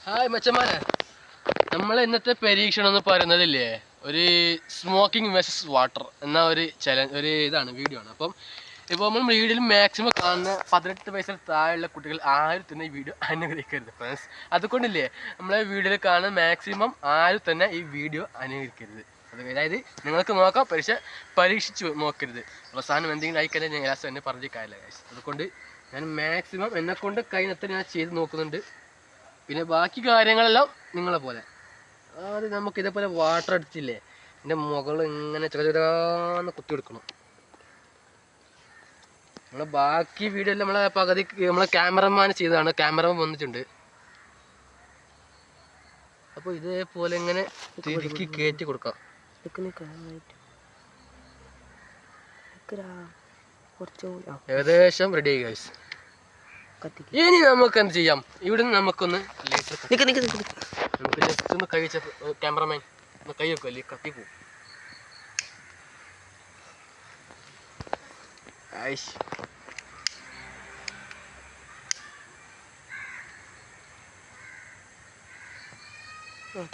Hi മച്ചന്മാരെ, നമ്മൾ ഇന്നത്തെ പരീക്ഷണം എന്ന് പറയുന്നതില്ലേ, ഒരു സ്മോക്കിംഗ് വേഴ്സസ് വാട്ടർ എന്ന ഒരു ഇതാണ് വീഡിയോ ആണ്. അപ്പോൾ നമ്മൾ വീഡിയോയിൽ മാക്സിമം കാണുന്ന 18 വയസ്സിന് താഴെയുള്ള കുട്ടികൾ ആരും തന്നെ ഈ വീഡിയോ അനുകരിക്കരുത് ഫ്രണ്ട്സ്. അതുകൊണ്ടില്ലേ, നമ്മളെ വീഡിയോയിൽ കാണുന്ന മാക്സിമം ആരും തന്നെ ഈ വീഡിയോ അനുകരിക്കരുത്. അതായത് നിങ്ങൾക്ക് നോക്കാം, പരീക്ഷിച്ച് നോക്കരുത്. അവസാനം എന്തെങ്കിലും ആയിക്കഴിഞ്ഞാൽ ഞാൻ ലാസ്റ്റ് എന്നെ പറഞ്ഞ കാര്യമില്ല ഗൈസ്. അതുകൊണ്ട് ഞാൻ മാക്സിമം എന്നെക്കൊണ്ട് കഴിയുന്നത്ര ഞാൻ ചെയ്ത് നോക്കുന്നുണ്ട്. പിന്നെ ബാക്കി കാര്യങ്ങളെല്ലാം നിങ്ങളെ പോലെ. അത് നമുക്ക് ഇതേപോലെ വാട്ടർ അടിച്ചില്ലേ, എൻ്റെ മുകളിൽ ഇങ്ങനെ ചെറുതാന്ന് കുത്തി കൊടുക്കണം. നമ്മളെ ബാക്കി വീഡിയോ എല്ലാം നമ്മളെ പകുതി നമ്മളെ ക്യാമറമാൻ ചെയ്തതാണ്. ക്യാമറമാൻ വന്നിട്ടുണ്ട്. അപ്പോൾ ഇതേപോലെ ഇങ്ങനെ തിരിക്കി കയറ്റി കൊടുക്കാം. ഏകദേശം റെഡി ആയി ഗൈസ്. ഇനി നമുക്ക് എന്ത് ചെയ്യാം, ഇവിടുന്ന് നമുക്കൊന്ന് നമുക്ക് ജസ്റ്റ് ഒന്ന് കഴിച്ച ക്യാമറമാൻ ഒന്ന് കൈ വെക്കുമല്ലേ, കത്തി പോവും.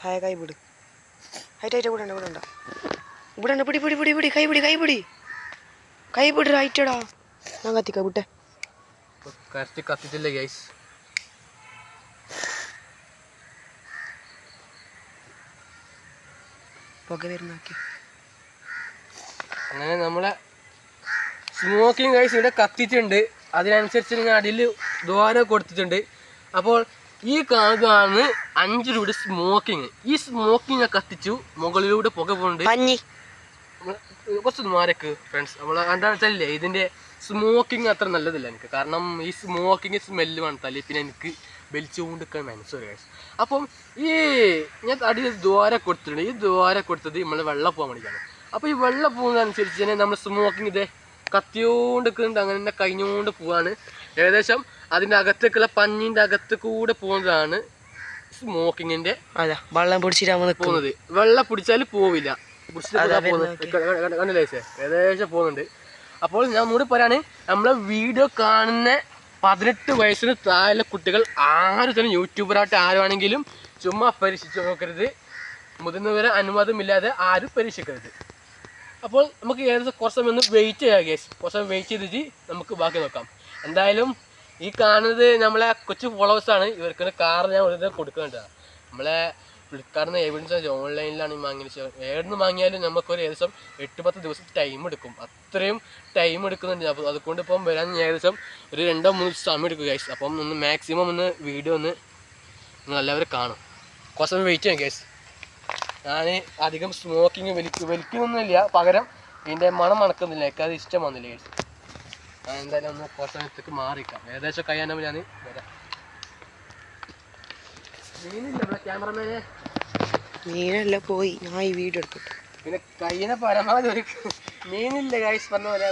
താഴെ കൈ പിടി, ഹൈറ്റ് ഇവിടെ ഉണ്ട് പിടി പിടി പിടി പിടി കൈ പിടി കൈ പിടി കൈ പിടി ഹൈറ്റടാ. ഞാൻ കത്തിക്ക വിട്ടെ, കത്തിച്ചില്ലേ ഗൈസ്. പുക വരുന്നാക്കി അങ്ങനെ നമ്മളെ സ്മോക്കിംഗ് ഗൈസ് ഇവിടെ കത്തിച്ചിട്ടുണ്ട്. അതിനനുസരിച്ച് ഞാൻ അടിയിൽ ദ്വാരം കൊടുത്തിട്ടുണ്ട്. അപ്പോൾ ഈ കാണുന്നതാണ് 5 രൂപയുടെ സ്മോക്കിങ്. ഈ സ്മോക്കിങ് കത്തിച്ചു, മുകളിലൂടെ പുക പോകുന്നുണ്ട്. കുറച്ച് മാരക്ക് ഫ്രണ്ട്സ്. നമ്മൾ എന്താണെന്ന് വെച്ചാലേ, ഇതിൻ്റെ സ്മോക്കിങ് അത്ര നല്ലതില്ല എനിക്ക്. കാരണം ഈ സ്മോക്കിങ് സ്മെല്ല് വേണത്തല്ലേ, പിന്നെ എനിക്ക് വലിച്ചുകൊണ്ടിരിക്കാൻ മനസ്സൊരു കാര്യം. അപ്പം ഈ ഞാൻ അടിയിൽ ദ്വാരം കൊടുത്തിട്ടുണ്ട്. ഈ ദ്വാരം കൊടുത്തത് നമ്മൾ വെള്ളം പോകാൻ വേണ്ടിയിട്ടാണ്. അപ്പോൾ ഈ വെള്ളം പോകുന്നതനുസരിച്ച് തന്നെ നമ്മൾ സ്മോക്കിങ് ഇതേ കത്തിയോണ്ടിരിക്കുന്നുണ്ട്, അങ്ങനെ തന്നെ കഴിഞ്ഞുകൊണ്ട് പോവാണ്. ഏകദേശം അതിൻ്റെ അകത്തേക്കുള്ള പഞ്ഞിൻ്റെ അകത്ത് കൂടെ പോകുന്നതാണ് സ്മോക്കിങ്ങിൻ്റെ. വെള്ളം പിടിച്ചിട്ടാണ് പോകുന്നത്. വെള്ളം പിടിച്ചാൽ പോവില്ല, കണ്ടില്ലേ, ഏകദേശം പോകുന്നുണ്ട്. അപ്പോൾ ഞാൻ ഒന്നുകൂടി പറയാണ്, നമ്മളെ വീഡിയോ കാണുന്ന 18 വയസ്സിന് താഴെ കുട്ടികൾ ആരും തന്നെ യൂട്യൂബറായിട്ട് ആരുവാണെങ്കിലും ചുമ്മാ പരീക്ഷിച്ച് നോക്കരുത്. മുതിർന്നവരെ അനുവാദമില്ലാതെ ആരും പരീക്ഷിക്കരുത്. അപ്പോൾ നമുക്ക് ഏകദേശം കുറച്ച് സമയം ഒന്ന് വെയിറ്റ് ചെയ്യാം ഗേസ്. കുറച്ച് സമയം വെയിറ്റ് ചെയ്തിട്ട് നമുക്ക് ബാക്കി നോക്കാം. എന്തായാലും ഈ കാണുന്നത് നമ്മളെ കൊച്ചു ഫോളോവേഴ്സാണ്. ഇവർക്ക് കാർ ഞാൻ ഒരു കൊടുക്കുന്നുണ്ട്. നമ്മളെ ഫ്ലിപ്കാർട്ടിൽ നിന്ന് എവിഡൻസ് ഓൺലൈനിലാണ് വാങ്ങിയത്. എവിടുന്ന് വാങ്ങിയാലും നമുക്കൊരു ഏകദേശം 8-10 ദിവസം ടൈം എടുക്കും. അത്രയും ടൈം എടുക്കുന്നുണ്ട്. അപ്പോൾ അതുകൊണ്ട് ഇപ്പം വരാൻ ഏകദേശം ഒരു 2-3 സമയം എടുക്കും ഗൈസ്. അപ്പം ഒന്ന് മാക്സിമം ഒന്ന് വീഡിയോ ഒന്ന് നിങ്ങളെല്ലാവരും കാണും. കുറച്ച് സമയം വെയിറ്റ് ചെയ്യാം ഗൈസ്. ഞാൻ അധികം സ്മോക്കിങ് വലിക്കുന്നൊന്നുമില്ല, പകരം ഇതിൻ്റെ മണം മണക്കുന്നില്ല, എനിക്ക് അത് ഇഷ്ടം വന്നില്ല ഗൈസ്. ഞാൻ എന്തായാലും ഒന്ന് കുറച്ച് സമയത്തേക്ക് മാറിക്കാം. ഏകദേശം കഴിയാനാകുമ്പോൾ ഞാൻ വരാം. മീനില്ല ക്യാമറമാനെ, മീനല്ല പോയി, ഞാൻ ഈ വീഡിയോ എടുക്കട്ടെ. പിന്നെ കയ്യിനെ പരമാവധി ഒരു മീനില്ല ഗൈസ്. പറഞ്ഞ പോലെ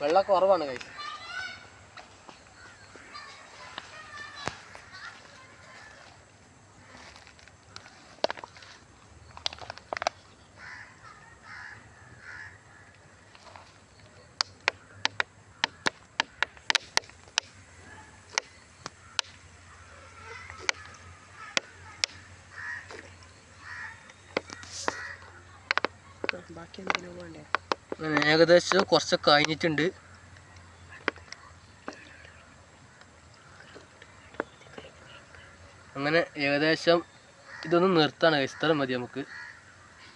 വെള്ളക്കുറവാണ് ഗൈസ്. ഏകദേശം കുറച്ച് കഴിഞ്ഞിട്ടുണ്ട്. അങ്ങനെ ഏകദേശം ഇതൊന്ന് നിർത്താണ്. ഇത്ര മതി, നമുക്ക്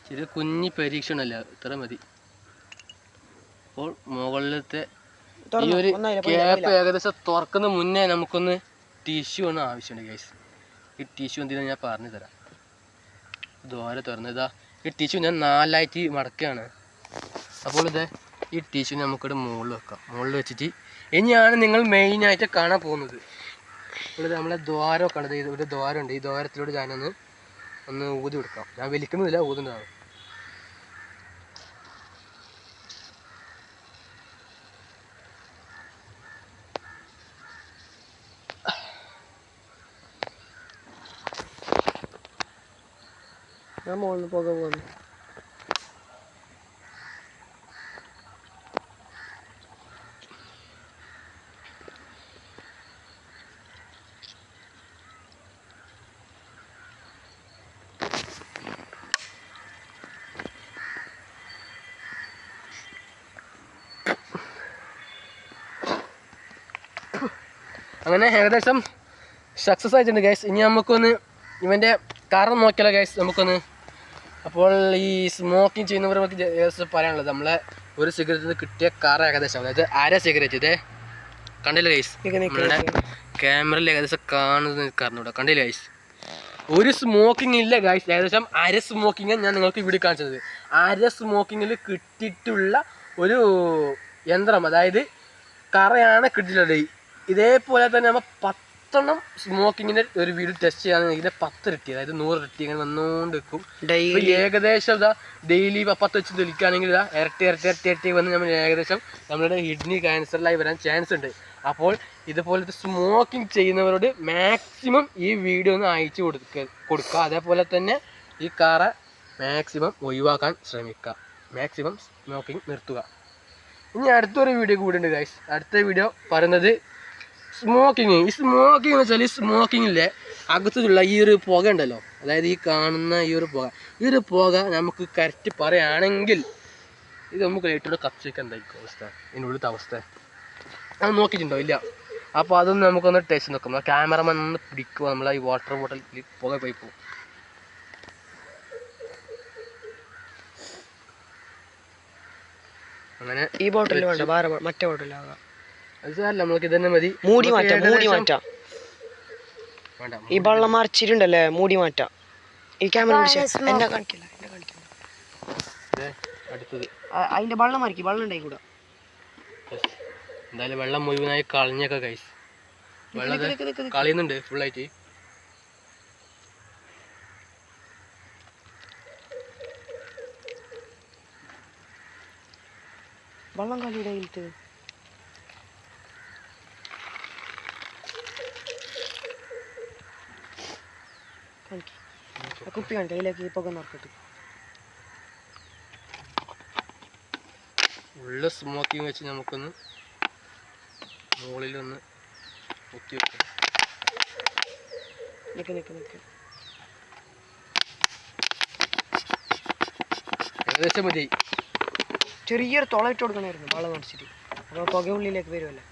ചെറിയ കുഞ്ഞി പരീക്ഷണമല്ല, ഇത്ര മതി. അപ്പോൾ മുകളിലത്തെ ഈ ഒരു ക്യാപ്പ് ഏകദേശം തുറക്കുന്ന മുന്നേ നമുക്കൊന്ന് ടിഷ്യൂ ആണ് ആവശ്യമുണ്ട് ഗൈസ്. ഈ ടിഷ്യൂ എന്തിനാണ് ഞാൻ പറഞ്ഞു തരാം. ദ്വാരം തുറന്നതാ. ഈ ടിഷ്യൂ ഞാൻ 4ആയിട്ട് മടക്കുകയാണ്. അപ്പോൾ ഈ ടിഷ്യൂ നമുക്കിവിടെ മുകളിൽ വെക്കാം. മുകളിൽ വെച്ചിട്ട് ഇനിയാണ് നിങ്ങൾ മെയിനായിട്ട് കാണാൻ പോകുന്നത്. ഇവിടെ നമ്മളെ ദ്വാരമൊക്കെ ഉണ്ട്. ഒരു ദ്വാരമുണ്ട്. ഈ ദ്വാരത്തിലൂടെ ഞാനൊന്ന് ഊതി കൊടുക്കാം. ഞാൻ വലിക്കുന്നില്ല, ഊതുന്നതാണ്. ഞാൻ മുകളിൽ പുക പോകുന്നു. അങ്ങനെ ഏകദേശം സക്സസ് ആയിട്ടുണ്ട് ഗൈസ്. ഇനി നമുക്കൊന്ന് ഇവൻ്റെ കാരണം നോക്കിയാലോ ഗൈസ് നമുക്കൊന്ന്. അപ്പോൾ ഈ സ്മോക്കിങ് ചെയ്യുന്നവർ നമുക്ക് ഏകദേശം പറയാനുള്ളത്, നമ്മളെ ഒരു സിഗരറ്റിൽ നിന്ന് കിട്ടിയ കാർ ഏകദേശം, അതായത് അര സിഗരറ്റ്, ഇതേ കണ്ടില്ല ഗൈസ്, നമ്മളുടെ ക്യാമറയിൽ ഏകദേശം കാണുന്നത് കാരണൂടെ കണ്ടില്ല ഗൈസ്. ഒരു സ്മോക്കിംഗ് ഇല്ല ഗൈസ്, ഏകദേശം അര സ്മോക്കിങ് ഞാൻ നിങ്ങൾക്ക് ഇവിടെ കാണിച്ചത്. അര സ്മോക്കിങ്ങിൽ കിട്ടിയിട്ടുള്ള ഒരു യന്ത്രം, അതായത് കറയാണ് കിട്ടിയിട്ടുള്ളത്. ഇതേപോലെ തന്നെ നമ്മൾ 10 സ്മോക്കിങ്ങിൻ്റെ ഒരു വീഡിയോ ടെസ്റ്റ് ചെയ്യുകയാണെങ്കിൽ ഇതിൻ്റെ 10 ഇരട്ടി, അതായത് 100 ഇരട്ടി ഇങ്ങനെ വന്നുകൊണ്ട് വെക്കും. ഏകദേശം ഇതാ ഡെയിലി 10 വെച്ച് തെളിക്കുകയാണെങ്കിൽ ഇതാ ഇരട്ടി വന്ന് നമ്മൾ ഏകദേശം നമ്മുടെ കിഡ്നി ക്യാൻസറിലായി വരാൻ ചാൻസ് ഉണ്ട്. അപ്പോൾ ഇതുപോലത്തെ സ്മോക്കിംഗ് ചെയ്യുന്നവരോട് മാക്സിമം ഈ വീഡിയോ ഒന്ന് അയച്ചു കൊടുക്കുക. അതേപോലെ തന്നെ ഈ കാറ് മാക്സിമം ഒഴിവാക്കാൻ ശ്രമിക്കുക, മാക്സിമം സ്മോക്കിംഗ് നിർത്തുക. ഇനി അടുത്തൊരു വീഡിയോ കൂടി ഉണ്ട് ഗൈസ്. അടുത്ത വീഡിയോ പറയുന്നത് സ്മോക്കിങ്. ഈ സ്മോക്കിംഗ് എന്ന് വെച്ചാൽ ഈ സ്മോക്കിങ്ങിലെ അകത്തുള്ള ഈ ഒരു പുക ഉണ്ടല്ലോ, അതായത് ഈ കാണുന്ന ഈ ഒരു പുക നമുക്ക് കറക്റ്റ് പറയുകയാണെങ്കിൽ ഇത് നമുക്ക് ലൈറ്റോടെ കത്തിക്കാൻ എന്തായിരിക്കും അവസ്ഥ, ഇതിനുള്ളിലത്തെ അവസ്ഥ അത് നോക്കിയിട്ടുണ്ടോ? ഇല്ല. അപ്പോൾ അതൊന്ന് നമുക്കൊന്ന് ടേസ്റ്റ് നോക്കാം. ക്യാമറമാൻ ഒന്ന് പിടിക്കുക, നമ്മളെ ഈ വാട്ടർ ബോട്ടിൽ പുക പോയി പോകും. അങ്ങനെ ഈ ബോട്ടിൽ വേണ്ട, മറ്റേ ബോട്ടിലാകാം. അത് സാരല്ല, നമ്മൾക്ക് ഇതന്നെ മതി. മൂടി മാറ്റാം വേണ്ട, ഈ വെള്ളം മറിച്ചിട്ടുണ്ടല്ലേ, മൂടി മാറ്റാം. ഈ ക്യാമറ എന്നെ കാണിക്കില്ല. അടുത്തത് അതിന്റെ വെള്ളം മറിക്കും, വെള്ളം ഉണ്ടായി കൂടാ. എന്തായാലും വെള്ളം മുഴുവനായി കളഞ്ഞൊക്കെ ഗൈസ്, വെള്ളം കളയുന്നുണ്ട് ഫുള്ളായിട്ട്. വെള്ളം കളിയുടെ കയ്യിലിട്ട് കുപ്പി കാണിക്കാം, അതിലേക്ക് ഈ പുക നോക്കട്ടെ. ഉള്ള സ്മോക്കിങ് വെച്ച് നമുക്കൊന്ന് മുകളിലൊന്ന് പൊക്കി വെക്കാം. ഏകദേശം മതി. ചെറിയൊരു തുളയിട്ട് കൊടുക്കണമായിരുന്നു വെള്ളം അടിച്ചിട്ട്, അപ്പോൾ പുക ഉള്ളിലേക്ക് വരുമല്ലോ,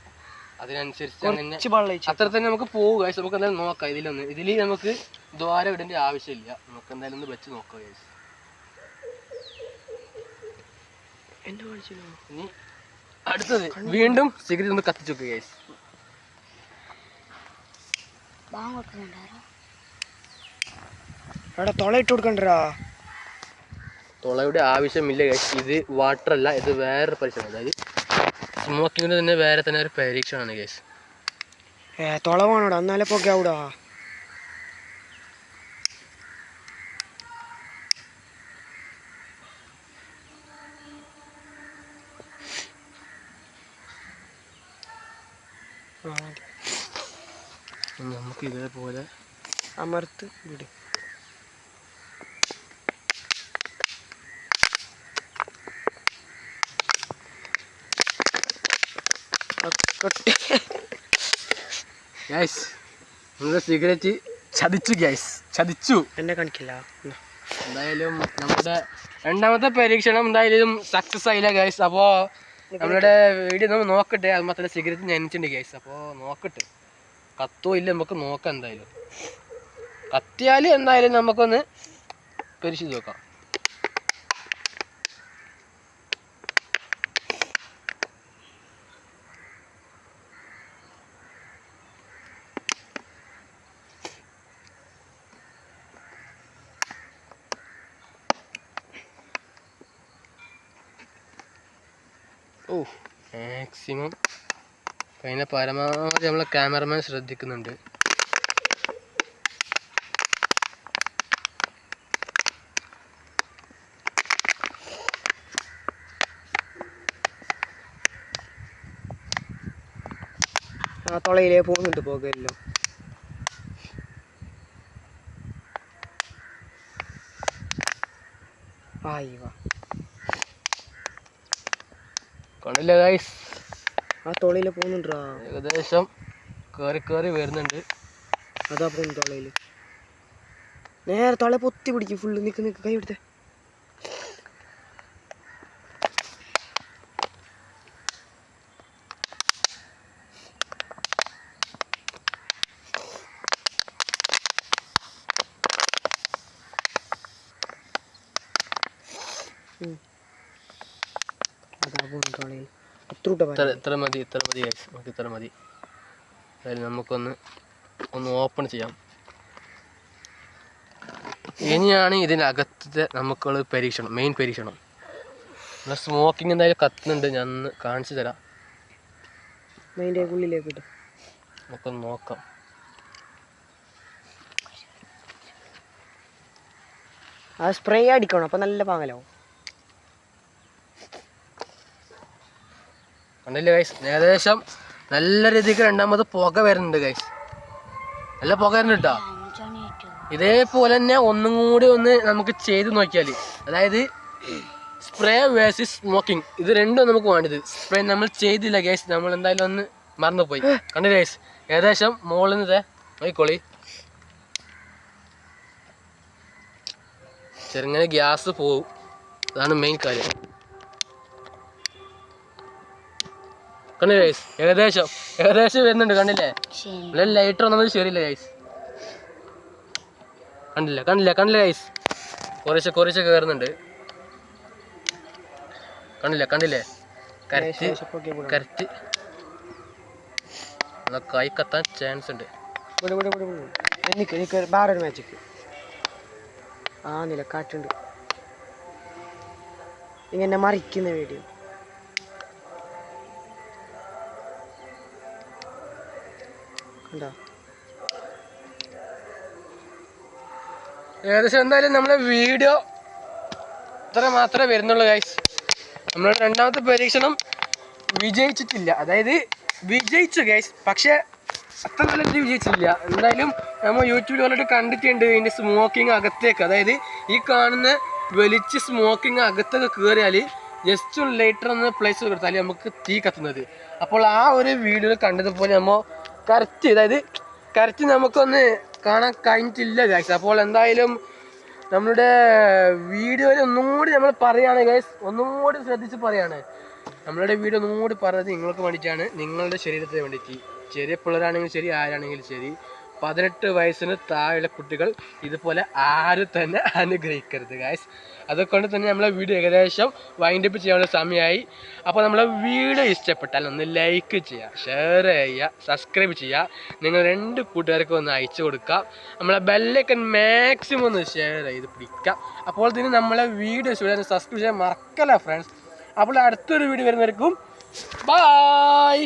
അതിനനുസരിച്ച് അങ്ങനെ അത്ര തന്നെ നമുക്ക് പോവുക. നമുക്ക് എന്തായാലും നോക്കാം. ഇതിൽ നമുക്ക് ദ്വാരം ഇടേണ്ട ആവശ്യമില്ല, നമുക്ക് എന്തായാലും ഒന്ന് വെച്ച് നോക്കാം ഗൈസ്. ഇനി അടുത്തത് വീണ്ടും സിഗരറ്റ് ഒന്ന് കത്തിച്ചു വെക്കുക ഗൈസ്. തുളയിട്ട് കൊടുക്കണ്ടാ, തുളയുടെ ആവശ്യമില്ല ഗൈസ്. ഇത് വാട്ടർ അല്ല, ഇത് വേറൊരു പരീക്ഷണം, അതായത് സ്മോക്കിങ്ങിന് തന്നെ വേറെ തന്നെ ഒരു പരീക്ഷണമാണ് ഗൈസ്. തുള വേണോടാ, എന്നാലേ പൊക്കെ ആവൂടാ. നമുക്ക് ഇതേപോലെ അമർത്ത് വിടും. ഗ്യാസ് നമ്മുടെ സിഗരറ്റ് ചതിച്ചു എന്നെ കാണിക്കില്ല. എന്തായാലും നമ്മുടെ രണ്ടാമത്തെ പരീക്ഷണം എന്തായാലും സക്സസ് ആയില്ല ഗൈസ്. അപ്പോൾ നമ്മളുടെ വീഡിയോ നമ്മൾ നോക്കട്ടെ. അത് മാത്രമല്ല സിഗരറ്റ് നനച്ചിട്ടുണ്ട് ഗൈസ്. അപ്പോൾ നോക്കട്ടെ കത്തോ ഇല്ല, നമുക്ക് നോക്കാം. എന്തായാലും കത്തിയാൽ എന്തായാലും നമുക്കൊന്ന് പരിശോധിച്ച് നോക്കാം. മാക്സിമം അതിനെ പരമാവധി നമ്മളെ ക്യാമറമാൻ ശ്രദ്ധിക്കുന്നുണ്ട്. ആ തുളയിലേ പോകുന്നുണ്ട് പോകല്ലോ. കണ്ടില്ല ഗൈസ്, ആ തുളയിൽ പോകുന്നുണ്ടാ, ഏകദേശം കയറി വരുന്നുണ്ട്. അതാ പോകുന്നു തുളയിൽ. നേരെ തുള പൊത്തി പിടിക്കും ഫുള്ള്. നിൽക്ക് കൈ പിടുത്തേ. ഇത്ര മതി ഗൈസ്, നമുക്ക് ഇത്ര മതി. അതായത് നമുക്കൊന്ന് ഓപ്പൺ ചെയ്യാം. ഇനിയാണ് ഇതിനകത്തെ നമുക്കുള്ള പരീക്ഷണം, മെയിൻ പരീക്ഷണം. സ്മോക്കിംഗ് എന്തായാലും കത്തുന്നുണ്ട്, ഞാൻ ഒന്ന് കാണിച്ചു തരാം. ഉള്ളിലേക്ക് നമുക്കൊന്ന് നോക്കാം. ആ സ്പ്രേ അടിക്കണം, അപ്പൊ നല്ല പാങ്ങലാവും. കണ്ടില്ലേ ഗൈസ്, ഏകദേശം നല്ല രീതിക്ക് രണ്ടാമത് പുക വരുന്നുണ്ട് ഗൈസ്, നല്ല പുക വരുന്നുണ്ട് കേട്ടോ. ഇതേപോലെ തന്നെ ഒന്നും കൂടി ഒന്ന് നമുക്ക് ചെയ്ത് നോക്കിയാൽ, അതായത് സ്പ്രേ വേഴ്സസ് സ്മോക്കിംഗ്, ഇത് രണ്ടും നമുക്ക് വേണ്ടത്. സ്പ്രേ നമ്മൾ ചെയ്തില്ല ഗൈസ്, നമ്മൾ എന്തായാലും ഒന്ന് മറന്നുപോയി. കണ്ടില്ലേ ഗൈസ്, ഏകദേശം മുകളിൽ നിന്ന് നോക്കിക്കോളി, ചെറുങ്ങനെ ഗ്യാസ് പോവും, അതാണ് മെയിൻ കാര്യം. കണ്ടില്ലേ ഗൈസ്, ഏകദേശം വരുന്നുണ്ട്. കണ്ടില്ലേ, ലൈറ്റർ ഒന്നും ശരിയില്ല ഗൈസ്. കണ്ടില്ല ഗൈസ്, കുറച്ച് കയറുന്നുണ്ട്. കണ്ടില്ലേ കരറ്റ് കൈ കത്താൻ ചാൻസ് ഉണ്ട്. വേറൊരു മാജിക്ക് കാറ്റുണ്ട്, ഇങ്ങനെ മറിക്കുന്ന വീഡിയോ. കണ്ടോ, ഏകദേശം എന്തായാലും നമ്മളെ വീഡിയോ ഇത്ര മാത്രമേ വരുന്നുള്ളൂ ഗൈസ്. നമ്മളുടെ രണ്ടാമത്തെ പരീക്ഷണം വിജയിച്ചിട്ടില്ല, അതായത് വിജയിച്ചു ഗൈസ്, പക്ഷേ അത്ര നല്ല രീതിയിൽ വിജയിച്ചില്ല. എന്തായാലും നമ്മൾ യൂട്യൂബിൽ ഓൾറെഡി കണ്ടിട്ടുണ്ട് ഇതിൻ്റെ സ്മോക്കിംഗ് അകത്തേക്ക്, അതായത് ഈ കാണുന്ന വലിച്ച് സ്മോക്കിംഗ് അകത്തൊക്കെ കയറിയാൽ ജസ്റ്റ് ഒരു ലൈറ്റർ ഒന്ന് പ്ലേസ് കൊടുത്താൽ നമുക്ക് തീ കത്തുന്നത്. അപ്പോൾ ആ ഒരു വീഡിയോയിൽ കണ്ടതുപോലെ നമ്മൾ കറക്റ്റ് നമുക്കൊന്ന് കാണാൻ കഴിഞ്ഞിട്ടില്ല ഗൈസ്. അപ്പോൾ എന്തായാലും നമ്മുടെ വീഡിയോയിൽ ഒന്നും കൂടി നമ്മൾ പറയുകയാണ് ഗൈസ്, ഒന്നും കൂടി ശ്രദ്ധിച്ച് പറയുകയാണ്. നമ്മളുടെ വീഡിയോ ഒന്നും കൂടി പറയുന്നത് നിങ്ങൾക്ക് വേണ്ടിയിട്ടാണ്, നിങ്ങളുടെ ശരീരത്തിന് വേണ്ടിയിട്ട്. ചെറിയ പിള്ളേരാണെങ്കിലും ശരി, ആരാണെങ്കിലും ശരി, 18 വയസ്സിന് താഴെയുള്ള കുട്ടികൾ ഇതുപോലെ ആരും തന്നെ അനുഗ്രഹിക്കരുത് ഗൈസ്. അതുകൊണ്ട് തന്നെ നമ്മളെ വീഡിയോ ഏകദേശം വൈൻഡപ്പ് ചെയ്യാനുള്ള സമയമായി. അപ്പോൾ നമ്മളെ വീഡിയോ ഇഷ്ടപ്പെട്ടാൽ ഒന്ന് ലൈക്ക് ചെയ്യുക, ഷെയർ ചെയ്യുക, സബ്സ്ക്രൈബ് ചെയ്യുക, നിങ്ങൾ 2 കൂട്ടുകാർക്കും ഒന്ന് അയച്ചു കൊടുക്കുക. നമ്മളെ ബെല്ലൈക്കൺ മാക്സിമം ഒന്ന് ഷെയർ ചെയ്ത് പിടിക്കുക. അപ്പോൾ തന്നെ നമ്മളെ വീഡിയോ സബ്സ്ക്രൈബ് ചെയ്യാൻ മറക്കല്ല ഫ്രണ്ട്സ്. അപ്പോൾ അടുത്തൊരു വീഡിയോ വരുന്നവർക്കും ബൈ.